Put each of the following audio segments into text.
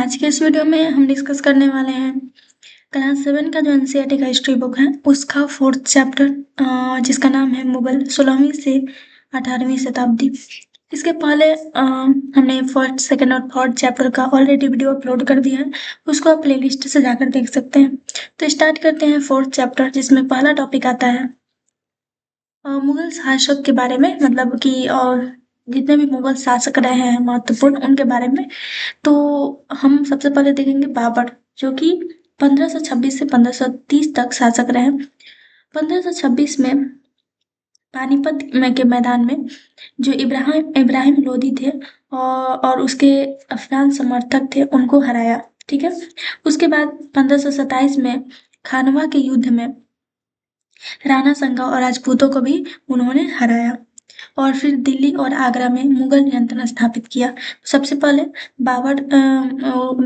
आज के इस वीडियो में हम डिस्कस करने वाले हैं क्लास 7 का जो एनसीईआरटी का हिस्ट्री बुक है उसका 4th चैप्टर जिसका नाम है मुगल 16वीं से 18वीं शताब्दी। इसके पहले हमने फर्स्ट, सेकंड और थर्ड चैप्टर का ऑलरेडी वीडियो अपलोड कर दिया है, उसको आप प्लेलिस्ट से जाकर देख सकते हैं। तो स्टार्ट करते हैं 4th चैप्टर, जिसमें पहला टॉपिक आता है मुगल शासक के बारे में, मतलब कि और जितने भी मुगल शासक रहे हैं महत्वपूर्ण उनके बारे में। तो हम सबसे पहले देखेंगे बाबर, जो कि 1526 से 1530 तक शासक रहे। 1526 में पानीपत में के मैदान में जो इब्राहिम इब्राहिम लोदी थे और उसके अफगान समर्थक थे, उनको हराया। ठीक है। उसके बाद 1527 में खानवा के युद्ध में राणा संगा और राजपूतों को भी उन्होंने हराया और फिर दिल्ली और आगरा में मुगल नियंत्रण स्थापित किया। सबसे पहले बाबर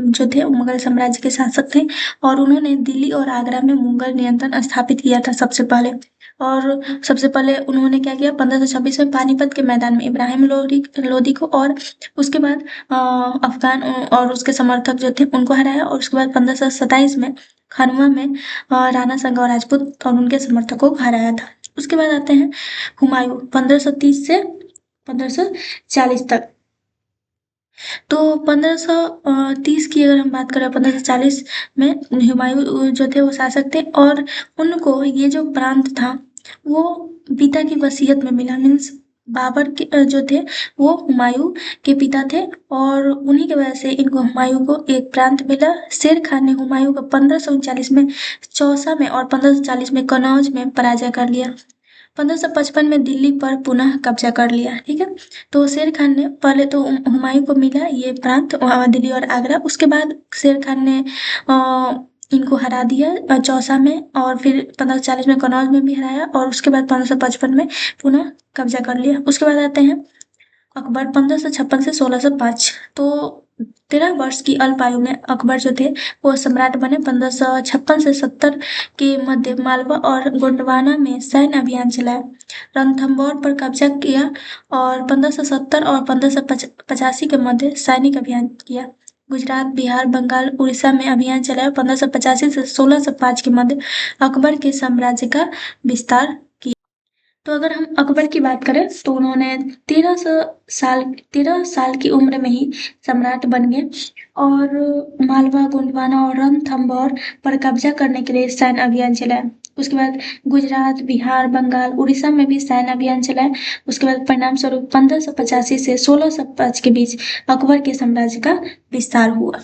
जो थे मुगल साम्राज्य के शासक थे और उन्होंने दिल्ली और आगरा में मुगल नियंत्रण स्थापित किया था सबसे पहले। और सबसे पहले उन्होंने क्या किया, 1526 में पानीपत के मैदान में इब्राहिम लोदी को और उसके बाद अफगान और उसके समर्थक जो थे उनको हराया। और उसके बाद 1527 में खानवा में राणा संगा और राजपूत और उनके समर्थकों को हराया था। उसके बाद आते हैं हुमायूं 1530 से 1540 तक। तो 1530 की अगर हम बात करें, 1540 में हुमायूं जो थे वो शासक थे और उनको ये जो प्रांत था वो पिता की वसीयत में मिला। मीन्स बाबर के जो थे वो हुमायूं के पिता थे और उन्हीं की वजह से इनको हुमायूं को एक प्रांत मिला। शेर खान ने हुमायूं को 1539 में चौसा में और 1540 में कन्नौज में पराजय कर लिया। 1555 में दिल्ली पर पुनः कब्जा कर लिया। ठीक है। तो शेर खान ने पहले तो हुमायूं को मिला ये प्रांत दिल्ली और आगरा। उसके बाद शेर खान ने इनको हरा दिया चौसा में और फिर 1540 में कन्नौज में भी हराया और उसके बाद 1555 में पुनः कब्जा कर लिया। उसके बाद आते हैं अकबर 1556 से 1605। तो 13 वर्ष की अल्प आयु में अकबर जो थे वो सम्राट बने। 1556 से 70 के मध्य मालवा और गोंडवाना में सैन्य अभियान चलाया, रणथंभौर पर कब्जा किया और 1570 और 1585 के मध्य सैनिक अभियान किया। गुजरात, बिहार, बंगाल, उड़ीसा में अभियान चलाया। 1585 से 1605 के मध्य अकबर के साम्राज्य का विस्तार किया। तो अगर हम अकबर की बात करें तो उन्होंने 13 साल की उम्र में ही सम्राट बन गए और मालवा, गोंडवाना और रणथंभौर पर कब्जा करने के लिए सैन्य अभियान चलाया। उसके बाद गुजरात, बिहार, बंगाल, उड़ीसा में भी सैन्य अभियान चलाया। उसके बाद परिणाम स्वरूप 1585 से 1605 के बीच अकबर के साम्राज्य का विस्तार हुआ।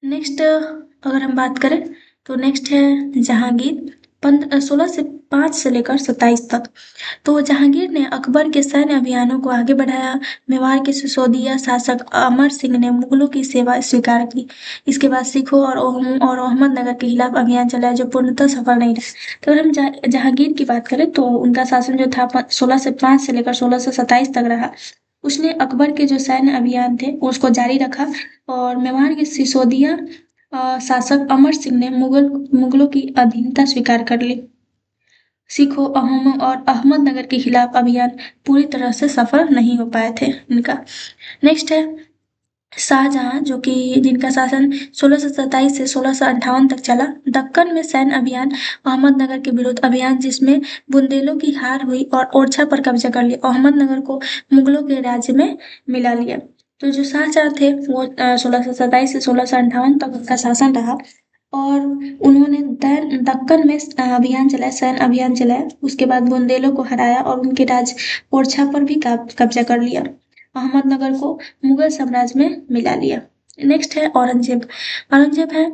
नेक्स्ट अगर हम बात करें तो नेक्स्ट है जहांगीर 1605 से लेकर 27 तक। तो जहांगीर ने अकबर के सैन्य अभियानों को आगे बढ़ाया। मेवाड़ के सिसोदिया शासक अमर सिंह ने मुगलों की सेवा स्वीकार की। इसके बाद सिखों और अहमदनगर के खिलाफ अभियान चलाया जो पूर्णतः सफल नहीं रहा। तो अगर हम जहांगीर की बात करें तो उनका शासन जो था 1605 से लेकर 1627 तक रहा। उसने अकबर के जो सैन्य अभियान थे उसको जारी रखा और मेवाड़ के सिसोदिया शासक अमर सिंह ने मुगलों की अधीनता स्वीकार कर ली। सिखों, अहोमों और अहमदनगर के खिलाफ अभियान पूरी तरह से सफल नहीं हो पाए थे इनका। नेक्स्ट है शाहजहां, जो कि जिनका शासन 1627 से 1658 तक चला। दक्कन में सैन्य अभियान, अहमदनगर के विरुद्ध अभियान जिसमें बुंदेलों की हार हुई और ओरछा पर कब्जा कर लिया। अहमदनगर को मुगलों के राज्य में मिला लिया। तो जो शाहजहां थे वो 1627 से 1658 तक उनका शासन रहा और उन्होंने दक्कन में अभियान चलाया, सैन्य अभियान चलाया। उसके बाद बुंदेलों को हराया और उनके राज्य ओरछा पर भी कब्जा कर लिया। अहमदनगर को मुगल साम्राज्य में मिला लिया। नेक्स्ट है औरंगजेब। औरंगजेब है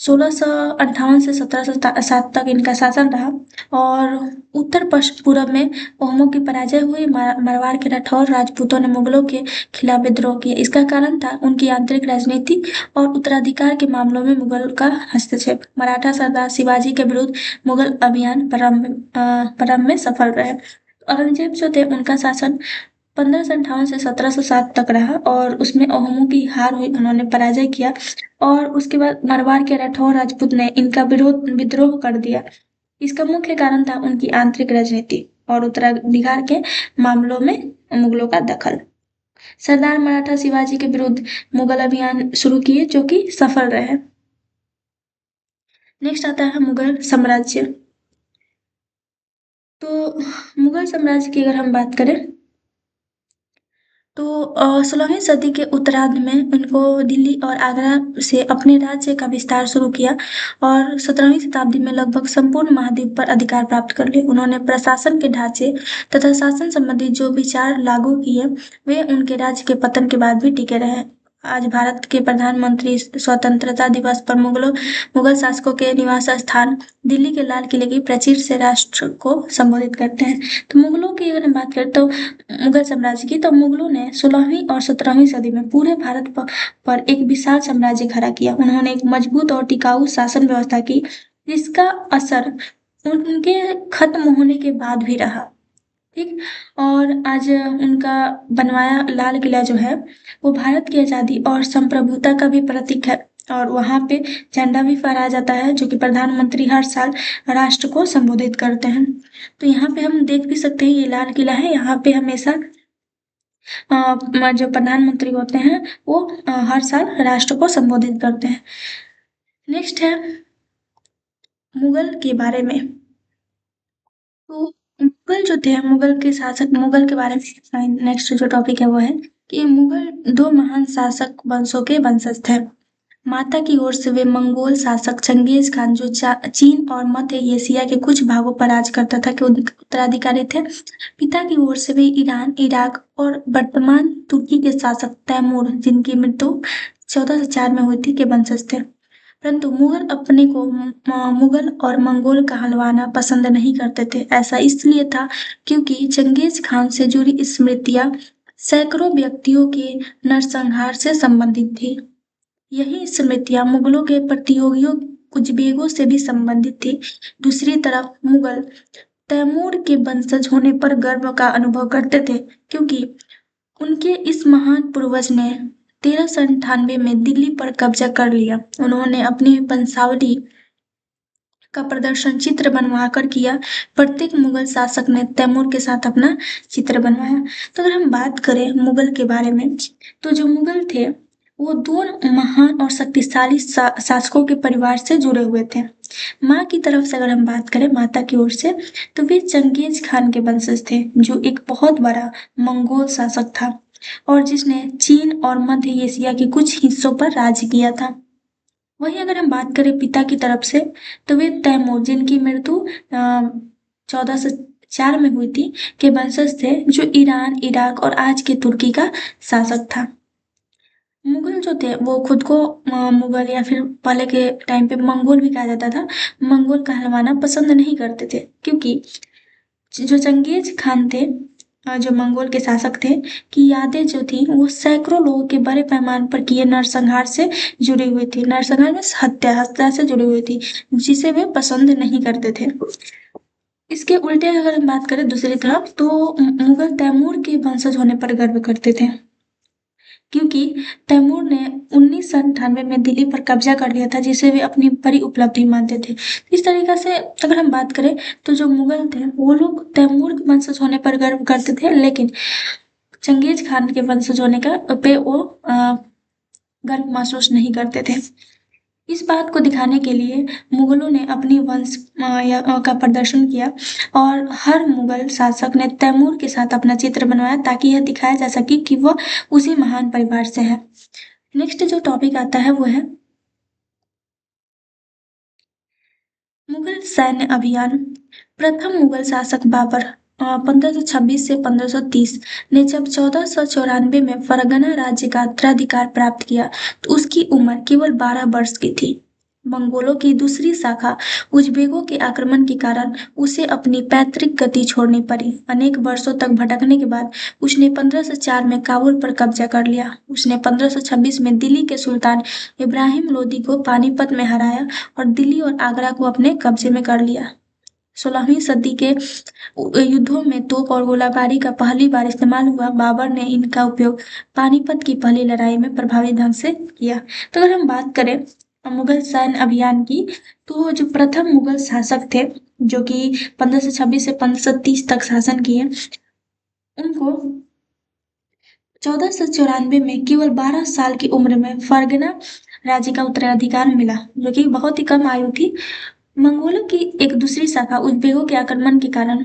1658 से 1707 तक इनका शासन रहा और उत्तर पश्चिम पूरब में ओहमों की पराजय हुई। मारवाड़ के राठौर राजपूतों ने मुगलों के खिलाफ विद्रोह किया। इसका कारण था उनकी आंतरिक राजनीति और उत्तराधिकार के मामलों में मुगल का हस्तक्षेप। मराठा सरदार शिवाजी के विरुद्ध मुगल अभियान प्रारंभ में सफल रहे। औरंगजेब जो थे उनका शासन 1558 से 1707 तक रहा और उसमें अहोमों की हार हुई, उन्होंने पराजय किया और उसके बाद मारवाड़ के राठौर राजपूत ने इनका विद्रोह कर दिया। इसका मुख्य कारण था उनकी आंतरिक राजनीति और उत्तराधिकार के मामलों में मुगलों का दखल। सरदार मराठा शिवाजी के विरुद्ध मुगल अभियान शुरू किए जो कि सफल रहे। नेक्स्ट आता है मुगल साम्राज्य। तो मुगल साम्राज्य की अगर हम बात करें तो 16वीं सदी के उत्तरार्ध में उनको दिल्ली और आगरा से अपने राज्य का विस्तार शुरू किया और 17वीं शताब्दी में लगभग संपूर्ण महाद्वीप पर अधिकार प्राप्त कर लिए। उन्होंने प्रशासन के ढांचे तथा शासन संबंधी जो विचार लागू किए वे उनके राज्य के पतन के बाद भी टिके रहे। आज भारत के प्रधानमंत्री स्वतंत्रता दिवस पर मुगल शासकों के निवास स्थान दिल्ली के लाल किले की प्राचीर से राष्ट्र को संबोधित करते हैं। तो मुगलों की अगर हम बात करें तो मुगल साम्राज्य की, तो मुगलों ने 16वीं और 17वीं सदी में पूरे भारत पर एक विशाल साम्राज्य खड़ा किया। उन्होंने एक मजबूत और टिकाऊ शासन व्यवस्था की जिसका असर उनके खत्म होने के बाद भी रहा। ठीक। और आज उनका बनवाया लाल किला जो है वो भारत की आजादी और संप्रभुता का भी प्रतीक है और वहां पे झंडा भी फहराया जाता है जो कि प्रधानमंत्री हर साल राष्ट्र को संबोधित करते हैं। तो यहाँ पे हम देख भी सकते हैं ये लाल किला है, यहाँ पे हमेशा जो प्रधानमंत्री होते हैं वो हर साल राष्ट्र को संबोधित करते हैं। नेक्स्ट है मुगल के बारे में। तो मुगल जो थे, मुगल के शासक, मुगल के बारे में नेक्स्ट जो टॉपिक है वो है कि मुगल दो महान शासक वंशों के वंशज थे। माता की ओर से वे मंगोल शासक चंगेज खान जो चीन और मध्य एशिया के कुछ भागों पर राज करता था के उत्तराधिकारी थे। पिता की ओर से वे ईरान, इराक और वर्तमान तुर्की के शासक तैमूर जिनकी मृत्यु 1404 में हुई थी के वंशज थे। परंतु मुगल अपने को मुगल और मंगोल कहलवाना पसंद नहीं करते थे। ऐसा इसलिए था क्योंकि चंगेज खान से जुड़ी स्मृतियां सैकड़ों व्यक्तियों के नरसंहार से संबंधित थी। यही स्मृतियां मुगलों के प्रतियोगियों उज्बेकों से भी संबंधित थी। दूसरी तरफ मुगल तैमूर के वंशज होने पर गर्व का अनुभव करते थे क्योंकि उनके इस महान पूर्वज ने 1398 में दिल्ली पर कब्जा कर लिया। उन्होंने अपनी वंशावली का प्रदर्शन चित्र बनवाकर किया। प्रत्येक मुगल शासक ने तैमूर के साथ अपना चित्र बनवाया। तो अगर हम बात करें मुगल के बारे में तो जो मुगल थे वो दो महान और शक्तिशाली शासकों के परिवार से जुड़े हुए थे। माँ की तरफ से अगर हम बात करें, माता की ओर से, तो वे चंगेज खान के वंशज थे जो एक बहुत बड़ा मंगोल शासक था और जिसने चीन और मध्य एशिया के कुछ हिस्सों पर राज किया था। वहीं अगर हम बात करें पिता की तरफ से तो वे तैमूर जिनकी मृत्यु 1404 में हुई थी के वंशज थे जो ईरान, इराक और आज के तुर्की का शासक था। मुगल जो थे वो खुद को मुगल या फिर पहले के टाइम पे मंगोल भी कहा जाता था, मंगोल कहलवाना पसंद नहीं करते थे क्योंकि जो चंगेज खान थे, जो मंगोल के शासक थे, की यादें जो थी वो सैकड़ों लोगों के बड़े पैमाने पर किए नरसंहार से जुड़ी हुई थी। नरसंहार में हत्या से जुड़ी हुई थी जिसे वे पसंद नहीं करते थे। इसके उल्टे अगर हम बात करें दूसरी तरफ तो मुगल तैमूर के वंशज होने पर गर्व करते थे क्योंकि तैमूर ने 1998 में दिल्ली पर कब्जा कर लिया था जिसे वे अपनी बड़ी उपलब्धि मानते थे। इस तरीके से अगर हम बात करें तो जो मुगल थे वो लोग तैमूर के वंशज होने पर गर्व करते थे लेकिन चंगेज खान के वंशज होने का पे वो गर्व महसूस नहीं करते थे। इस बात को दिखाने के लिए मुगलों ने अपनी वंश का प्रदर्शन किया और हर मुगल शासक ने तैमूर के साथ अपना चित्र बनवाया ताकि यह दिखाया जा सके कि वह उसी महान परिवार से है। नेक्स्ट जो टॉपिक आता है वो है मुगल सैन्य अभियान। प्रथम मुगल शासक बाबर 1526 से 1530 ने जब 1494 में फरगना राज्य का उत्तराधिकार प्राप्त किया तो उसकी उम्र केवल 12 वर्ष की थी। मंगोलों की दूसरी शाखा उज्बेकों के आक्रमण के कारण उसे अपनी पैतृक गति छोड़नी पड़ी। अनेक वर्षों तक भटकने के बाद उसने 1504 में काबुल पर कब्जा कर लिया। उसने 1526 में दिल्ली के सुल्तान इब्राहिम लोदी को पानीपत में हराया और दिल्ली और आगरा को अपने कब्जे में कर लिया। 16वीं सदी के युद्धों में तोप और गोलाबारी का पहली बार इस्तेमाल हुआ। बाबर ने इनका उपयोग पानीपत की पहली लड़ाई में प्रभावी ढंग से किया। तो अगर हम बात करें मुगल सैन्य अभियान की तो जो प्रथम मुगल शासक थे जो कि 1526 से 1530 तक शासन किए, उनको 1494 में केवल 12 साल की उम्र में फरगना राज्य का उत्तराधिकार मिला, जो कि बहुत ही कम आयु थी। मंगोलों की एक दूसरी शाखा उज़्बेकों के आक्रमण के कारण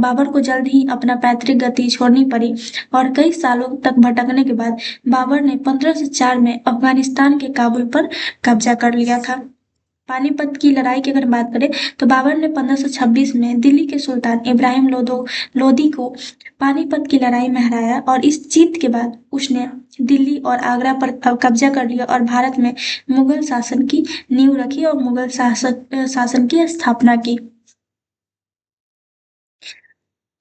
बाबर को जल्द ही अपना पैतृक गति छोड़नी पड़ी और कई सालों तक भटकने के बाद बाबर ने 1504 में अफगानिस्तान के काबुल पर कब्जा कर लिया था। पानीपत की लड़ाई की अगर बात करें तो बाबर ने 1526 में दिल्ली के सुल्तान इब्राहिम लोदी को पानीपत की लड़ाई में हराया और इस जीत के बाद उसने दिल्ली और आगरा पर कब्जा कर लिया और भारत में मुगल शासन की नींव रखी और मुगल शासन की स्थापना की।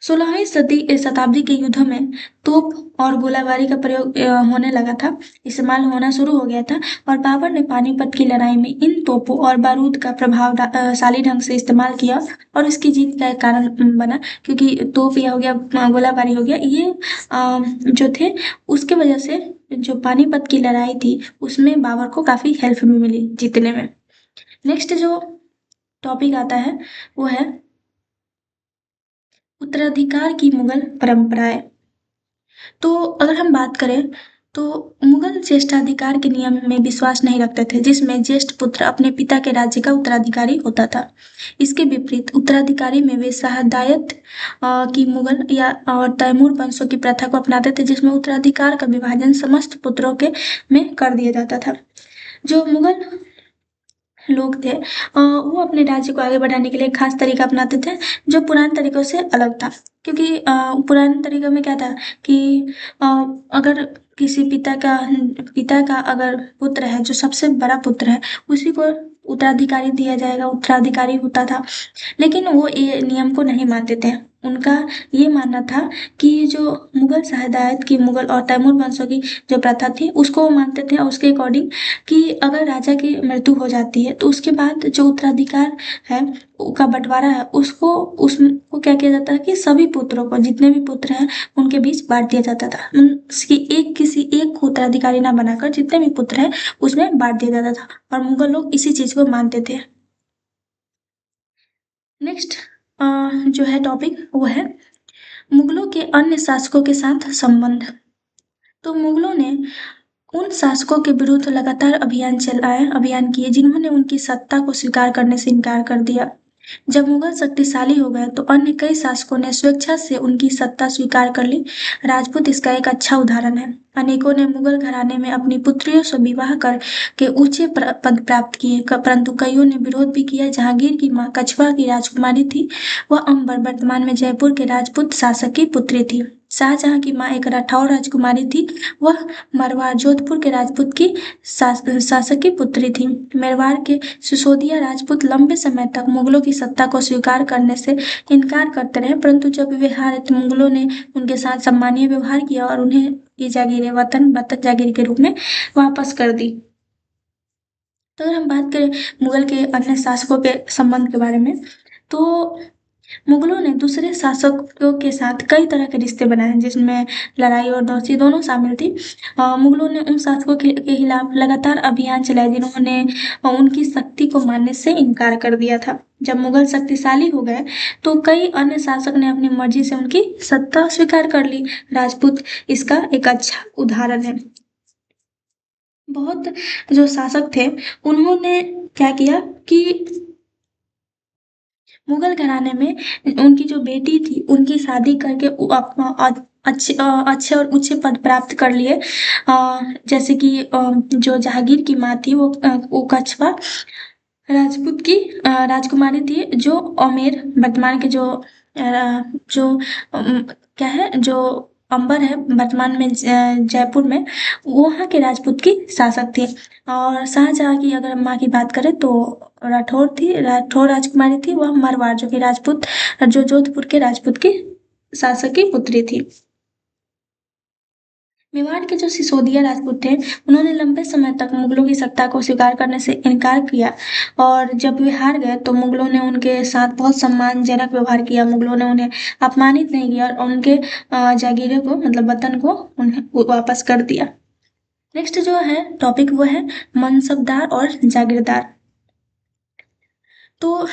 16वीं शताब्दी के युद्धों में तोप और गोलाबारी का प्रयोग होने लगा था, इस्तेमाल होना शुरू हो गया था और बाबर ने पानीपत की लड़ाई में इन तोपों और बारूद का प्रभावशाली ढंग से इस्तेमाल किया और इसकी जीत का एक कारण बना, क्योंकि तोप या हो गया गोलाबारी हो गया ये जो थे उसके वजह से जो पानीपत की लड़ाई थी उसमें बाबर को काफी हेल्प भी मिली जीतने में। नेक्स्ट जो टॉपिक आता है वो है उत्तराधिकार की मुगल परंपराएं। तो अगर हम बात करें तो मुगल ज्येष्ठाधिकार के नियम में विश्वास नहीं रखते थे, जिसमें ज्येष्ठ पुत्र अपने पिता के राज्य का उत्तराधिकारी होता था। इसके विपरीत उत्तराधिकारी में वे शाहदायत की मुगल या और तैमूर वंशों की प्रथा को अपनाते थे, जिसमें उत्तराधिकार का विभाजन समस्त पुत्रों के में कर दिया जाता था। जो मुगल लोग थे वो अपने राज्य को आगे बढ़ाने के लिए खास तरीका अपनाते थे, जो पुराने तरीकों से अलग था। क्योंकि पुराने तरीकों में क्या था कि अ, अगर किसी पिता का अगर पुत्र है, जो सबसे बड़ा पुत्र है, उसी को उत्तराधिकारी दिया जाएगा, उत्तराधिकारी होता था। लेकिन वो ये नियम को नहीं मानते थे। उनका ये मानना था कि जो मुगल शाहदायत की मुगल और तैमूर वंशों की जो प्रथा थी उसको वो मानते थे, और उसके अकॉर्डिंग कि अगर राजा की मृत्यु हो जाती है तो उसके बाद जो उत्तराधिकार है का बंटवारा है उसको उसको क्या किया जाता है कि सभी पुत्रों को, जितने भी पुत्र हैं उनके बीच बांट दिया जाता था। कि किसी एक को उत्तराधिकारी ना बनाकर जितने भी पुत्र हैं उसमें बांट दिया जाता था, और मुगल लोग इसी चीज को मानते थे। नेक्स्ट जो है टॉपिक वो है मुगलों के अन्य शासकों के साथ संबंध। तो मुगलों ने उन शासकों के विरुद्ध लगातार अभियान किए जिन्होंने उनकी सत्ता को स्वीकार करने से इनकार कर दिया। जब मुगल शक्तिशाली हो गए तो अन्य कई शासकों ने स्वेच्छा से उनकी सत्ता स्वीकार कर ली। राजपूत इसका एक अच्छा उदाहरण है। अनेकों ने मुगल घराने में अपनी पुत्रियों से विवाह कर के ऊंचे पद प्राप्त किए, परंतु कईयों ने विरोध भी किया। जहांगीर की मां कछवा की राजकुमारी थी, वह अंबर वर्तमान में जयपुर के राजपूत शासक की पुत्री थी। शाहजहां की मां एक राठौर राजकुमारी थी, वह मरवाड़ जोधपुर के राजपूत की शासक की पुत्री थी। मेवाड़ के सिसोदिया राजपूत लंबे समय तक मुगलों की सत्ता को स्वीकार करने से इनकार करते रहे, परंतु जब वे हारे तो मुगलों ने उनके साथ सम्मानीय व्यवहार किया और उन्हें ये जागीरें वतन जागीर के रूप में वापस कर दी। तो अगर हम बात करें मुगल के अन्य शासकों के संबंध के बारे में, तो मुगलों ने दूसरे शासकों के साथ कई तरह के रिश्ते बनाए, जिसमें लड़ाई और दोस्ती दोनों शामिल थी। मुगलों ने उन शासकों के खिलाफ लगातार अभियान चलाए जिन्होंने उनकी शक्ति को मानने से इनकार कर दिया था। जब मुगल शक्तिशाली हो गए तो कई अन्य शासक ने अपनी मर्जी से उनकी सत्ता स्वीकार कर ली। राजपूत इसका एक अच्छा उदाहरण है। बहुत जो शासक थे उन्होंने क्या किया कि मुगल घराने में उनकी जो बेटी थी उनकी शादी करके अच्छे और ऊंचे पद प्राप्त कर लिए। जैसे कि जो जहांगीर की माँ थी वो कछवा राजपूत की राजकुमारी थी, जो अमेर वर्तमान के जो क्या है जो अंबर है वर्तमान में जयपुर में, वहाँ के राजपूत की शासक थी। और शाहजहाँ की अगर माँ की बात करें तो राठौर राजकुमारी थी, वह मरवाड़ जो कि राजपूत जो जोधपुर के राजपूत की शासक की पुत्री थी। मेवाड़ के जो सिसोदिया राजपूत थे उन्होंने लंबे समय तक मुगलों की सत्ता को स्वीकार करने से इनकार किया, और जब वे हार गए तो मुगलों ने उनके साथ बहुत सम्मानजनक व्यवहार किया। मुगलों ने उन्हें अपमानित नहीं किया और उनके जागीरों को मतलब वतन को उन्हें वापस कर दिया। नेक्स्ट जो है टॉपिक वो है मनसबदार और जागीरदार। तो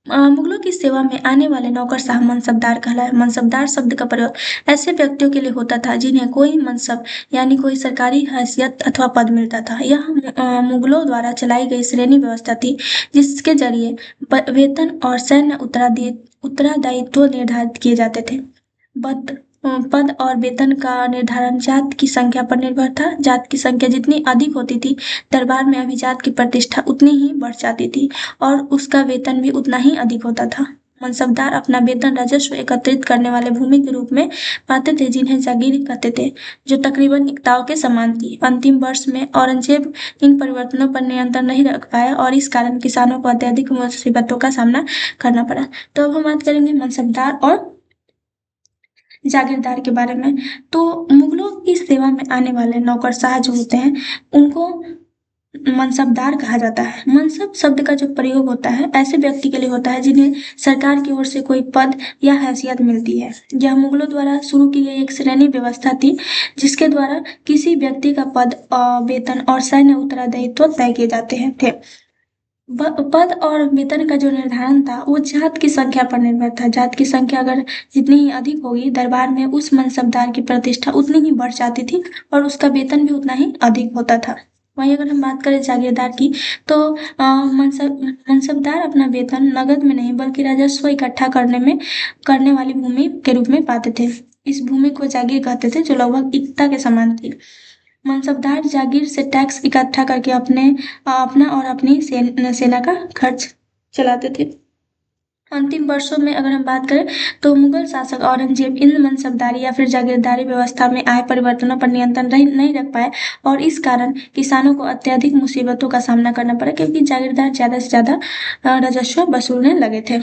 मुगलों की सेवा में आने वाले नौकरशाह मनसबदार कहलाए। मनसबदार शब्द का प्रयोग ऐसे व्यक्तियों के लिए होता था जिन्हें कोई मनसब यानी कोई सरकारी हैसियत अथवा पद मिलता था। यह मुगलों द्वारा चलाई गई श्रेणी व्यवस्था थी जिसके जरिए वेतन और सैन्य उत्तरदायित्व निर्धारित किए जाते थे। पद पद और वेतन का निर्धारण जात की संख्या पर निर्भर था। जात की संख्या जितनी अधिक होती थी, दरबार में अभिजात की प्रतिष्ठा उतनी ही बढ़ जाती थी और उसका वेतन भी उतना ही अधिक होता था। मनसबदार अपना वेतन राजस्व एकत्रित करने वाले भूमि के रूप में पाते थे जिन्हें जागीर कहते थे, जो तकरीबन इक्ताओं के समान थी। अंतिम वर्ष में औरंगजेब इन परिवर्तनों पर नियंत्रण नहीं रख पाया और इस कारण किसानों को अत्यधिक मुसीबतों का सामना करना पड़ा। तो अब हम बात करेंगे मनसबदार और जागीरदार के बारे में। तो मुगलों की सेवा में आने वाले नौकरशाह जो होते हैं उनको मनसबदार कहा जाता है। मनसब शब्द का जो प्रयोग होता है ऐसे व्यक्ति के लिए होता है जिन्हें सरकार की ओर से कोई पद या हैसियत मिलती है। यह मुगलों द्वारा शुरू की गई एक श्रेणी व्यवस्था थी जिसके द्वारा किसी व्यक्ति का पद, वेतन और सैन्य उत्तरदायित्व तय किए जाते हैं थे। पद और वेतन का जो निर्धारण था वो जात की संख्या पर निर्भर था। जात की संख्या अगर जितनी ही अधिक होगी, दरबार में उस मनसबदार की प्रतिष्ठा उतनी ही बढ़ जाती थी और उसका वेतन भी उतना ही अधिक होता था। वहीं अगर हम बात करें जागीरदार की, तो मनसबदार अपना वेतन नगद में नहीं बल्कि राजस्व इकट्ठा करने वाली भूमि के रूप में पाते थे। इस भूमि को जागीर कहते थे जो लगभग इक्ता के समान थी। मनसबदार जागीर से टैक्स इकट्ठा करके अपना और अपनी सेना का खर्च चलाते थे। अंतिम वर्षों में अगर हम बात करें तो मुगल शासक औरंगजेब इन मनसबदारी या फिर जागीरदारी व्यवस्था में आए परिवर्तनों पर नियंत्रण नहीं रख पाए और इस कारण किसानों को अत्यधिक मुसीबतों का सामना करना पड़ा क्योंकि जागीरदार ज्यादा से ज्यादा राजस्व वसूलने लगे थे।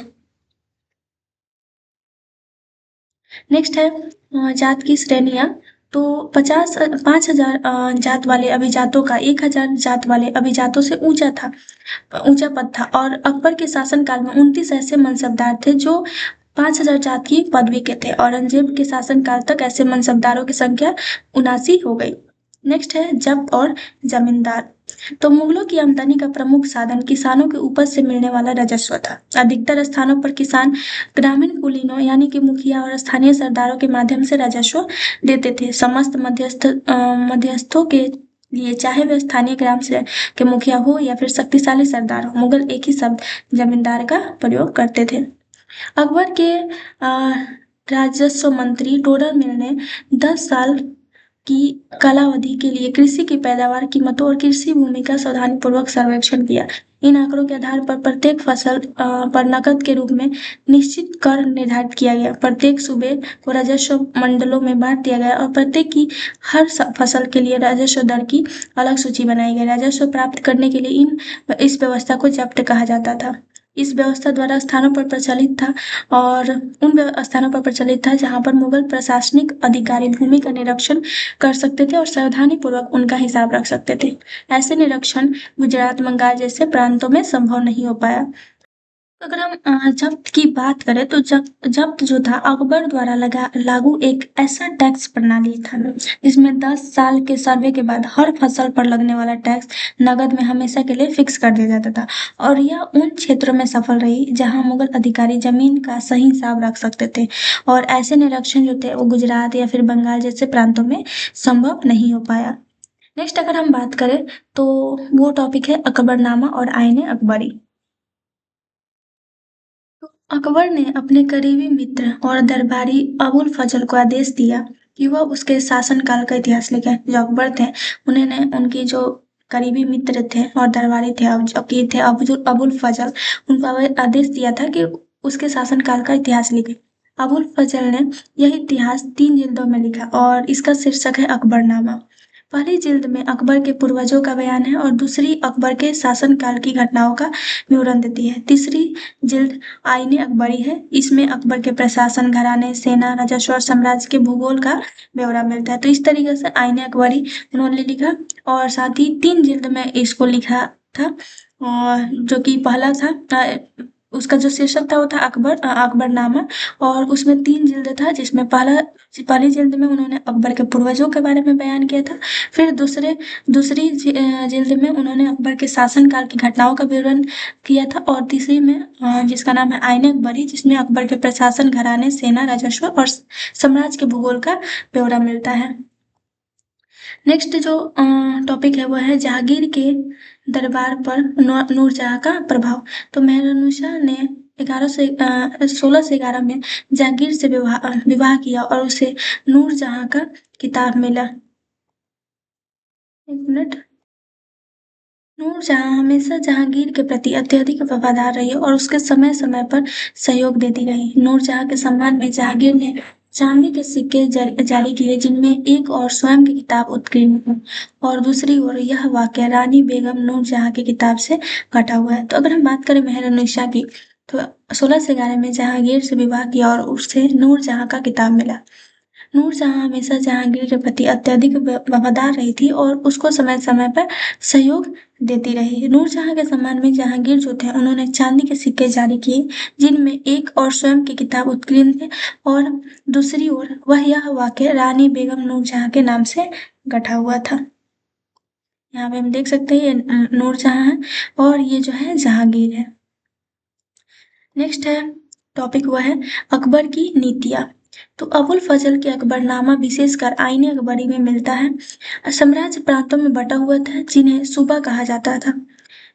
नेक्स्ट है जात की श्रेणियां। तो 5,000 जात वाले अभिजातों का 1,000 जात वाले अभिजातों से ऊंचा पद था और अकबर के शासनकाल में 29 ऐसे मनसबदार थे जो 5,000 जात की पदवी के थे। औरंगजेब के शासनकाल तक ऐसे मनसबदारों की संख्या 79 हो गई। नेक्स्ट है जब्त और जमींदार। तो मुगलों की आमदनी का प्रमुख साधन किसानों के उपज से मिलने वाला राजस्व था। अधिकतर स्थानों पर किसान ग्रामीण कुलीनों यानी कि मुखिया और स्थानीय सरदारों के माध्यम से राजस्व देते थे। समस्त मध्यस्थों के लिए, चाहे वे स्थानीय ग्राम से के मुखिया हो या फिर शक्तिशाली सरदार हो, मुगल एक ही शब्द जमींदार का प्रयोग करते थे। अकबर के राजस्व मंत्री टोडरमल ने 10 साल की कालावधि के लिए कृषि की पैदावार, कीमतों और कृषि भूमि का सावधानीपूर्वक सर्वेक्षण किया। इन आंकड़ों के आधार पर प्रत्येक फसल पर नकद के रूप में निश्चित कर निर्धारित किया गया। प्रत्येक सूबे को राजस्व मंडलों में बांट दिया गया और प्रत्येक की हर फसल के लिए राजस्व दर की अलग सूची बनाई गई। राजस्व प्राप्त करने के लिए इस व्यवस्था को जब्त कहा जाता था। इस व्यवस्था द्वारा स्थानों पर प्रचलित था और उन स्थानों पर प्रचलित था जहां पर मुगल प्रशासनिक अधिकारी भूमि का निरीक्षण कर सकते थे और सावधानी पूर्वक उनका हिसाब रख सकते थे। ऐसे निरीक्षण गुजरात, बंगाल जैसे प्रांतों में संभव नहीं हो पाया। अगर हम जब्त की बात करें तो जब्त जो था अकबर द्वारा लागू एक ऐसा टैक्स प्रणाली था जिसमें 10 साल के सर्वे के बाद हर फसल पर लगने वाला टैक्स नगद में हमेशा के लिए फिक्स कर दिया जाता था और यह उन क्षेत्रों में सफल रही जहां मुगल अधिकारी जमीन का सही हिसाब रख सकते थे और ऐसे निरीक्षण जो थे वो गुजरात या फिर बंगाल जैसे प्रांतों में संभव नहीं हो पाया। नेक्स्ट अगर हम बात करें तो वो टॉपिक है अकबरनामा और आईने अकबरी। अकबर ने अपने करीबी मित्र और दरबारी अबुल फजल को आदेश दिया कि वह उसके शासनकाल का इतिहास लिखे। जो अकबर थे उन्होंने उनकी जो करीबी मित्र थे और दरबारी थे जो कि थे अबुल फजल, उनको आदेश दिया था कि उसके शासनकाल का इतिहास लिखे। अबुल फजल ने यह इतिहास 3 जिल्दों में लिखा और इसका शीर्षक है अकबरनामा। पहली जिल्द में अकबर के पूर्वजों का बयान है और दूसरी अकबर के शासनकाल की घटनाओं का विवरण देती है। तीसरी जिल्द आईने अकबरी है। इसमें अकबर के प्रशासन, घराने, सेना, राजस्व और साम्राज्य के भूगोल का ब्यौरा मिलता है। तो इस तरीके से आईने अकबरी उन्होंने लिखा और साथ ही 3 जिल्द में इसको लिखा था और जो कि पहला था उसका जो शीर्षक था वो था अकबरनामा, और उसमें 3 जिल्द था, जिसमें पहली जिल्द में उन्होंने अकबर के पूर्वजों के बारे में बयान किया था। फिर दूसरी जिल्द में उन्होंने अकबर के शासनकाल की घटनाओं का विवरण किया था, और तीसरी में जिसका नाम है आईने अकबरी, जिसमें अकबर के प्रशासन, घराने, सेना, राजस्व और साम्राज्य के भूगोल का ब्यौरा मिलता है। नेक्स्ट जो टॉपिक है वो है जहांगीर के दरबार पर नूरजहां का प्रभाव। तो मेहरुन्निसा ने 1611 में जहांगीर से विवाह किया और उसे नूरजहां का खिताब मिला। एक मिनट। नूरजहां हमेशा जहांगीर के प्रति अत्यधिक वफादार रही और उसके समय समय पर सहयोग देती रही। नूरजहां के सम्मान में जहांगीर ने चांदी के सिक्के जारी किए, जिनमें एक और स्वयं की किताब उत्कीर्ण है, और दूसरी ओर यह वाकया रानी बेगम नूरजहां की किताब से घटा हुआ है। तो अगर हम बात करें मेहरुन्निसा की, तो 1611 में जहांगीर से विवाह किया और उसे नूरजहां का किताब मिला। नूरजहां हमेशा जहांगीर के प्रति अत्यधिक वफादार रही थी और उसको समय समय पर सहयोग देती रही। नूरजहां के सम्मान में जहांगीर जो थे उन्होंने चांदी के सिक्के जारी किए, जिनमें एक और स्वयं की किताब उत्कीर्ण थे, और दूसरी ओर यह वाकया रानी बेगम नूरजहां के नाम से गढ़ा हुआ था। यहाँ पे हम देख सकते हैं ये नूरजहां है और ये जो है जहांगीर है। नेक्स्ट है टॉपिक हुआ है अकबर की नीतियां। तो अबुल फजल के अकबरनामा विशेषकर आईने अकबरी में मिलता है। साम्राज्य प्रांतों में बटा हुआ था, जिन्हें सूबा कहा जाता था।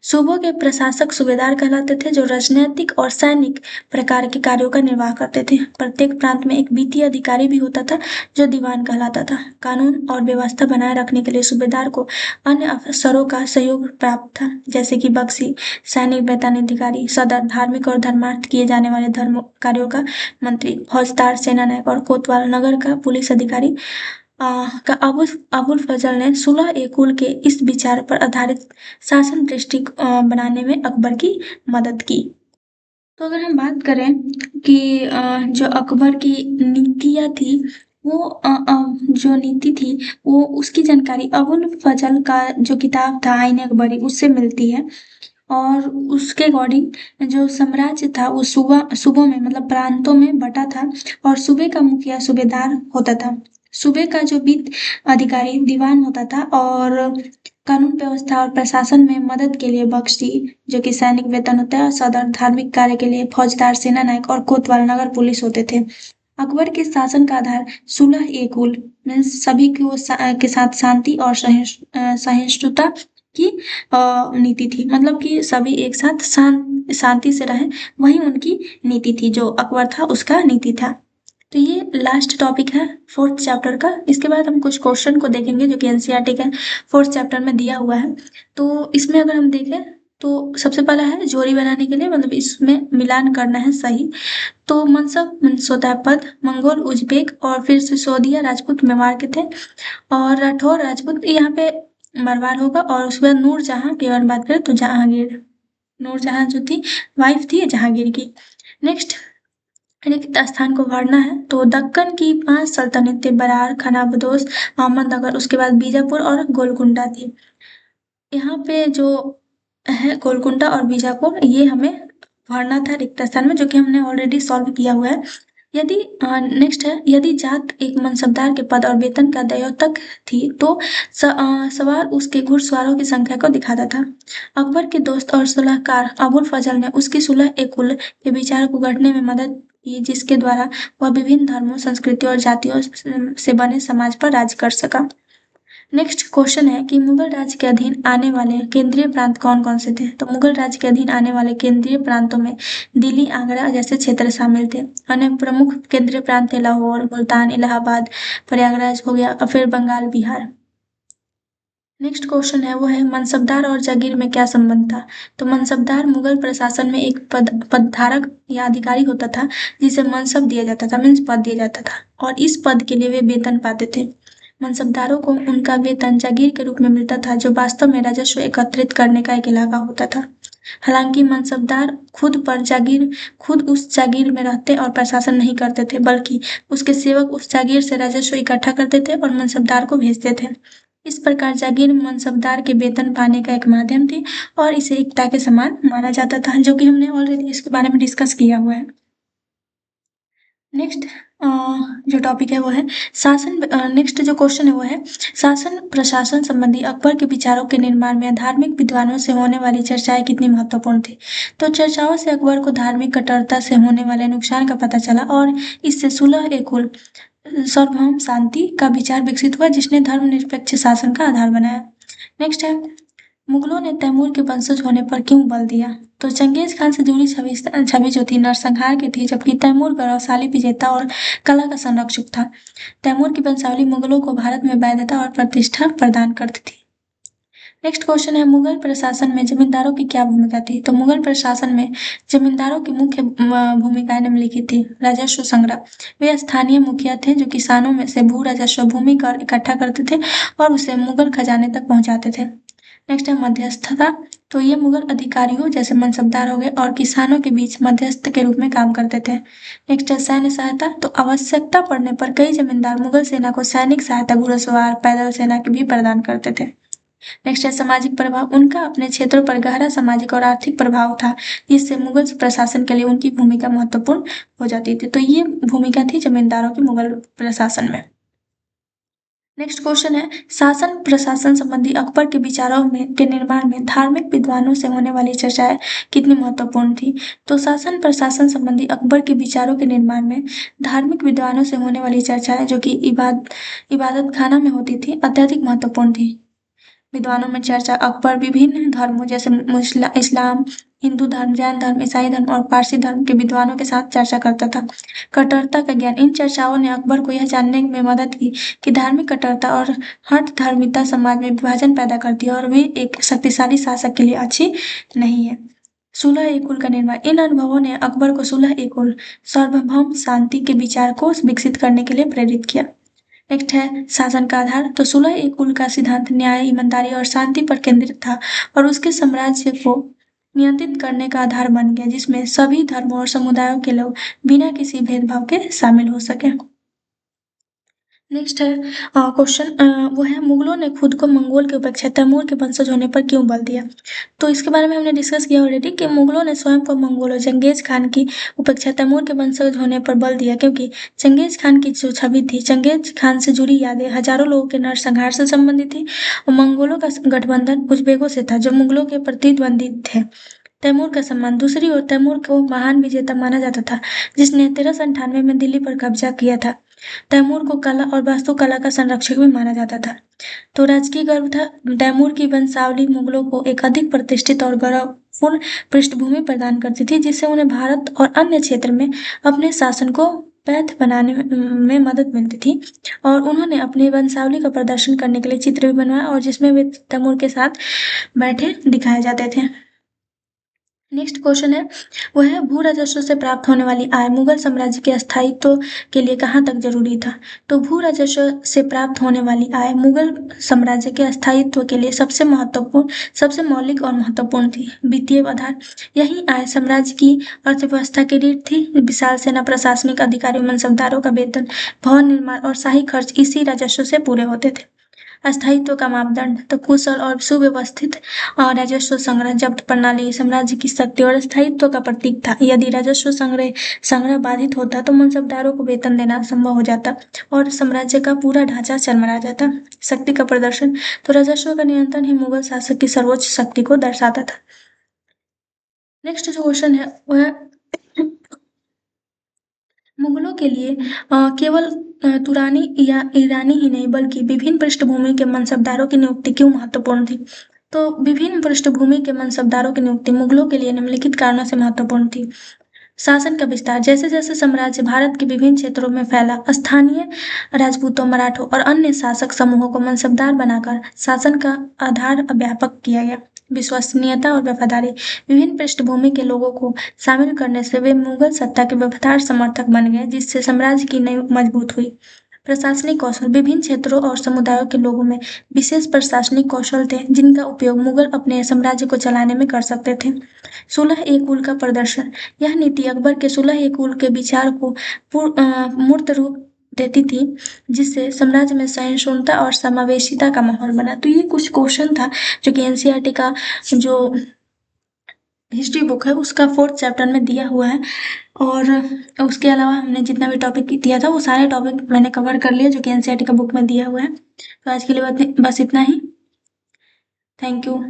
सूबों के प्रशासक सूबेदार कहलाते थे, जो राजनीतिक और सैनिक प्रकार के कार्यों का निर्वाह करते थे। प्रत्येक प्रांत में एक वित्तीय अधिकारी भी होता था, जो दीवान कहलाता था। कानून और व्यवस्था बनाए रखने के लिए सूबेदार को अन्य अफसरों का सहयोग प्राप्त था, जैसे कि बख्शी, सैनिक वेतन अधिकारी, सदर, धार्मिक और धर्मार्थ किए जाने वाले धर्म कार्यों का मंत्री, फौजदार, सेना नायक और कोतवाल नगर का पुलिस अधिकारी। का अबुल फजल ने सुलह ए कुल के इस विचार पर आधारित शासन दृष्टि बनाने में अकबर की मदद की। तो अगर हम बात करें कि जो अकबर की नीतियां थी, वो जो नीति थी वो उसकी जानकारी अबुल फजल का जो किताब था आईने अकबरी उससे मिलती है। और उसके अकॉर्डिंग जो साम्राज्य था वो सूबों में मतलब प्रांतों में बटा था, और सूबे का मुखिया सूबेदार होता था। सूबे का जो वित्त अधिकारी दीवान होता था, और कानून व्यवस्था और प्रशासन में मदद के लिए बख्शी, जो कि सैनिक वेतन होता है, सदर, धार्मिक कार्य के लिए फौजदार, सेना नायक और कोतवाल नगर पुलिस होते थे। अकबर के शासन का आधार सुलह ए कुल मीन्स सभी के साथ शांति और सहिष्णुता की नीति थी, मतलब कि सभी एक साथ शांति से रहे, वही उनकी नीति थी। जो अकबर था उसका नीति था। तो ये लास्ट टॉपिक है 4th चैप्टर का। इसके बाद हम कुछ क्वेश्चन को देखेंगे जो कि एनसीईआरटी के 4th चैप्टर में दिया हुआ है। तो इसमें अगर हम देखें तो सबसे पहला है जोड़ी बनाने के लिए, मतलब इसमें मिलान करना है सही। तो मनसब मीन्स होता है पद, मंगोल, उज्बेक और फिर सिसोदिया राजपूत मेवाड़ के थे, और राठौर राजपूत यहाँ पे मारवाड़ होगा। और उसके बाद नूरजहां की अगर बात करें तो जहांगीर, नूरजहां जो थी वाइफ थी जहांगीर की। नेक्स्ट रिक्त स्थान को भरना है। तो दक्कन की 5 सल्तनतें बरार, खानाबदोश, अहमदनगर, उसके बाद बीजापुर और गोलकुंडा थी। यहाँ पे जो है गोलकुंडा और बीजापुर, ये हमें भरना था रिक्त स्थान में, जो कि हमने ऑलरेडी सॉल्व किया हुआ है। यदि नेक्स्ट है यदि जात एक मनसबदार के पद और वेतन का द्योतक थी, तो सवार उसके घुड़सवारों की संख्या को दिखाता था। अकबर के दोस्त और सलाहकार अबुल फजल ने उसकी सुलह ए कुल के विचार को गढ़ने में मदद की, जिसके द्वारा वह विभिन्न धर्मों, संस्कृतियों और जातियों से बने समाज पर राज कर सका। नेक्स्ट क्वेश्चन है कि मुगल राज्य के अधीन आने वाले केंद्रीय प्रांत कौन कौन से थे। तो मुगल राज्य के अधीन आने वाले केंद्रीय प्रांतों में दिल्ली, आगरा जैसे क्षेत्र शामिल थे। अन्य प्रमुख केंद्रीय प्रांत थे लाहौर, मुल्तान, इलाहाबाद, प्रयागराज हो गया, और फिर बंगाल, बिहार। नेक्स्ट क्वेश्चन है वो है मनसबदार और जागीर में क्या संबंध था। तो मनसबदार मुगल प्रशासन में एक पदधारक या अधिकारी होता था, जिसे मनसब दिया जाता था, मीन्स पद दिया जाता था, और इस पद के लिए वे वेतन पाते थे। मनसबदारों को उनका वेतन जागीर के रूप में मिलता था, जो वास्तव में राजस्व एकत्रित करने का एक इलाका होता था। हालांकि मनसबदार खुद उस जागीर में रहते और प्रशासन नहीं करते थे, बल्कि उसके सेवक उस जागीर से राजस्व इकट्ठा करते थे और मनसबदार को भेजते थे। इस प्रकार जागीर मनसबदार के वेतन पाने का एक माध्यम थी और इसे एकता के समान माना जाता था, जो कि हमने ऑलरेडी इसके बारे में डिस्कस किया हुआ है। नेक्स्ट जो टॉपिक है वो है नेक्स्ट जो क्वेश्चन है वो है शासन प्रशासन संबंधी अकबर के विचारों के निर्माण में धार्मिक विद्वानों से होने वाली चर्चाएं कितनी महत्वपूर्ण थी। तो चर्चाओं से अकबर को धार्मिक कट्टरता से होने वाले नुकसान का पता चला और इससे सुलह ए कुल सार्वभौम शांति का विचार विकसित हुआ, जिसने धर्मनिरपेक्ष शासन का आधार बनाया। नेक्स्ट है मुगलों ने तैमूर के वंशज होने पर क्यों बल दिया। तो चंगेज खान से जुड़ी छवि जो थी नरसंहार की थी, जबकि तैमूर गौरवशाली विजेता और कला का संरक्षक था। तैमूर की वंशावली मुगलों को भारत में वैधता और प्रतिष्ठा प्रदान करती थी। नेक्स्ट क्वेश्चन है मुगल प्रशासन में जमींदारों की क्या भूमिका थी। तो मुगल प्रशासन में जमींदारों की मुख्य भूमिकाएं निम्नलिखित थी। राजस्व संग्रह, वे स्थानीय मुखिया थे जो किसानों में से भू राजस्व भूमि कर इकट्ठा करते थे और उसे मुगल खजाने तक पहुंचाते थे। नेक्स्ट है मध्यस्थता, तो ये मुगल अधिकारियों जैसे मनसबदार हो गए और किसानों के बीच मध्यस्थ के रूप में काम करते थे। नेक्स्ट है सैन्य सहायता, तो आवश्यकता पड़ने पर कई जमींदार मुगल सेना को सैनिक सहायता, घुड़सवार, पैदल सेना की भी प्रदान करते थे। नेक्स्ट है सामाजिक प्रभाव, उनका अपने क्षेत्रों पर गहरा सामाजिक और आर्थिक प्रभाव था, जिससे मुगल प्रशासन के लिए उनकी भूमिका महत्वपूर्ण हो जाती थी। तो ये भूमिका थी जमींदारों की मुगल प्रशासन में। नेक्स्ट क्वेश्चन है शासन प्रशासन संबंधी अकबर के विचारों में के निर्माण में धार्मिक विद्वानों से होने वाली चर्चाएं कितनी महत्वपूर्ण थी। तो शासन प्रशासन संबंधी अकबर के विचारों के निर्माण में धार्मिक विद्वानों से होने वाली चर्चाएं, जो कि इबादत खाना में होती थी, अत्यधिक महत्वपूर्ण थी। विद्वानों में चर्चा अकबर विभिन्न धर्मों जैसे इस्लाम, हिंदू धर्म, जैन धर्म, ईसाई धर्म और पारसी धर्म के विद्वानों के साथ चर्चा करता था। कट्टरता का ज्ञान, इन चर्चाओं ने अकबर को यह जानने में मदद की कि धार्मिक कट्टरता और हठ धर्मिता समाज में विभाजन पैदा करती है और वे एक शक्तिशाली शासक के लिए अच्छी नहीं है। सुलह ए कुल का निर्माण, इन अनुभवों ने अकबर को सुलह ए कुल सार्वभौम शांति के विचार को विकसित करने के लिए प्रेरित किया। नेक्स्ट है शासन का आधार, तो सुलह ए कुल का सिद्धांत न्याय, ईमानदारी और शांति पर केंद्रित था और उसके साम्राज्य को नियंत्रित करने का आधार बन गया, जिसमें सभी धर्मों और समुदायों के लोग बिना किसी भेदभाव के शामिल हो सके। नेक्स्ट है क्वेश्चन वो है मुगलों ने खुद को मंगोल की उपेक्षा तैमूर के वंशज होने पर क्यों बल दिया। तो इसके बारे में हमने डिस्कस किया ऑलरेडी कि मुगलों ने स्वयं को मंगोल और चंगेज खान की उपेक्षा तैमूर के वंशज होने पर बल दिया, क्योंकि चंगेज खान की जो छवि थी, चंगेज खान से जुड़ी यादें हजारों लोगों के नरसंहार से संबंधित थी और मंगोलों का गठबंधन उज्बेकों से था, जो मुगलों के प्रतिद्वंदी थे। तैमूर का सम्मान, दूसरी ओर तैमूर को महान विजेता माना जाता था, जिसने 1398 में दिल्ली पर कब्जा किया था। तैमूर को कला और वास्तुकला का संरक्षक भी माना जाता था। तो राजकीय गर्व था। तैमूर की वंशावली मुगलों को एक अधिक प्रतिष्ठित और गौरवपूर्ण पृष्ठभूमि प्रदान करती थी, जिससे उन्हें भारत और अन्य क्षेत्र में अपने शासन को वैध बनाने में मदद मिलती थी। और उन्होंने अपनी वंशावली का प्रदर्शन करने के लिए चित्र भी बनवाया और जिसमें वे तैमूर के साथ बैठे दिखाए जाते थे। नेक्स्ट क्वेश्चन है वो है भू राजस्व से प्राप्त होने वाली आय मुगल साम्राज्य के स्थायित्व के लिए कहाँ तक जरूरी था। तो भू राजस्व से प्राप्त होने वाली आय मुगल साम्राज्य के स्थायित्व के लिए सबसे महत्वपूर्ण, सबसे मौलिक और महत्वपूर्ण थी। वित्तीय आधार, यही आय साम्राज्य की अर्थव्यवस्था की रीढ़ थी। विशाल सेना, प्रशासनिक अधिकारियों, मनसबदारों का वेतन, भवन निर्माण और शाही खर्च इसी राजस्व से पूरे होते थे। स्थायित्व का मापदंड, तो कुशल और सुव्यवस्थित राजस्व संग्रह जब्त प्रणाली साम्राज्य की शक्ति और स्थायित्व का प्रतीक था। यदि राजस्व संग्रह बाधित होता तो मनसबदारों को वेतन देना संभव हो जाता और साम्राज्य का पूरा ढांचा चरमरा जाता। शक्ति का प्रदर्शन, तो राजस्व का नियंत्रण ही मुगल शासक की सर्वोच्च शक्ति को दर्शाता था। नेक्स्ट जो क्वेश्चन है वह है मुगलों के लिए केवल तुरानी या ईरानी ही नहीं बल्कि विभिन्न पृष्ठभूमि के मनसबदारों की नियुक्ति क्यों महत्वपूर्ण थी। तो विभिन्न पृष्ठभूमि के मनसबदारों की नियुक्ति मुगलों के लिए निम्नलिखित कारणों से महत्वपूर्ण थी। शासन का विस्तार, जैसे जैसे साम्राज्य भारत के विभिन्न क्षेत्रों में फैला, स्थानीय राजपूतों, मराठों और अन्य शासक समूहों को मनसबदार बनाकर शासन का आधार व्यापक किया गया। विश्वसनीयता और वफादारी, विभिन्न पृष्ठभूमि के लोगों को शामिल करने से वे मुगल सत्ता के वफादार समर्थक बन गए, जिससे साम्राज्य की नींव मजबूत हुई। प्रशासनिक कौशल, विभिन्न क्षेत्रों और समुदायों के लोगों में विशेष प्रशासनिक कौशल थे, जिनका उपयोग मुगल अपने साम्राज्य को चलाने में कर सकते थे। सुलह ए कुल का प्रदर्शन, यह नीति अकबर के सुलह ए कुल के विचार को मूर्त रूप देती थी, जिससे साम्राज्य में सहिष्णुता और समावेशिता का माहौल बना। तो ये कुछ क्वेश्चन था जो कि एनसीईआरटी का जो हिस्ट्री बुक है उसका 4th चैप्टर में दिया हुआ है। और उसके अलावा हमने जितना भी टॉपिक दिया था वो सारे टॉपिक मैंने कवर कर लिए जो कि एनसीईआरटी का बुक में दिया हुआ है। तो आज के लिए बस इतना ही। Thank you.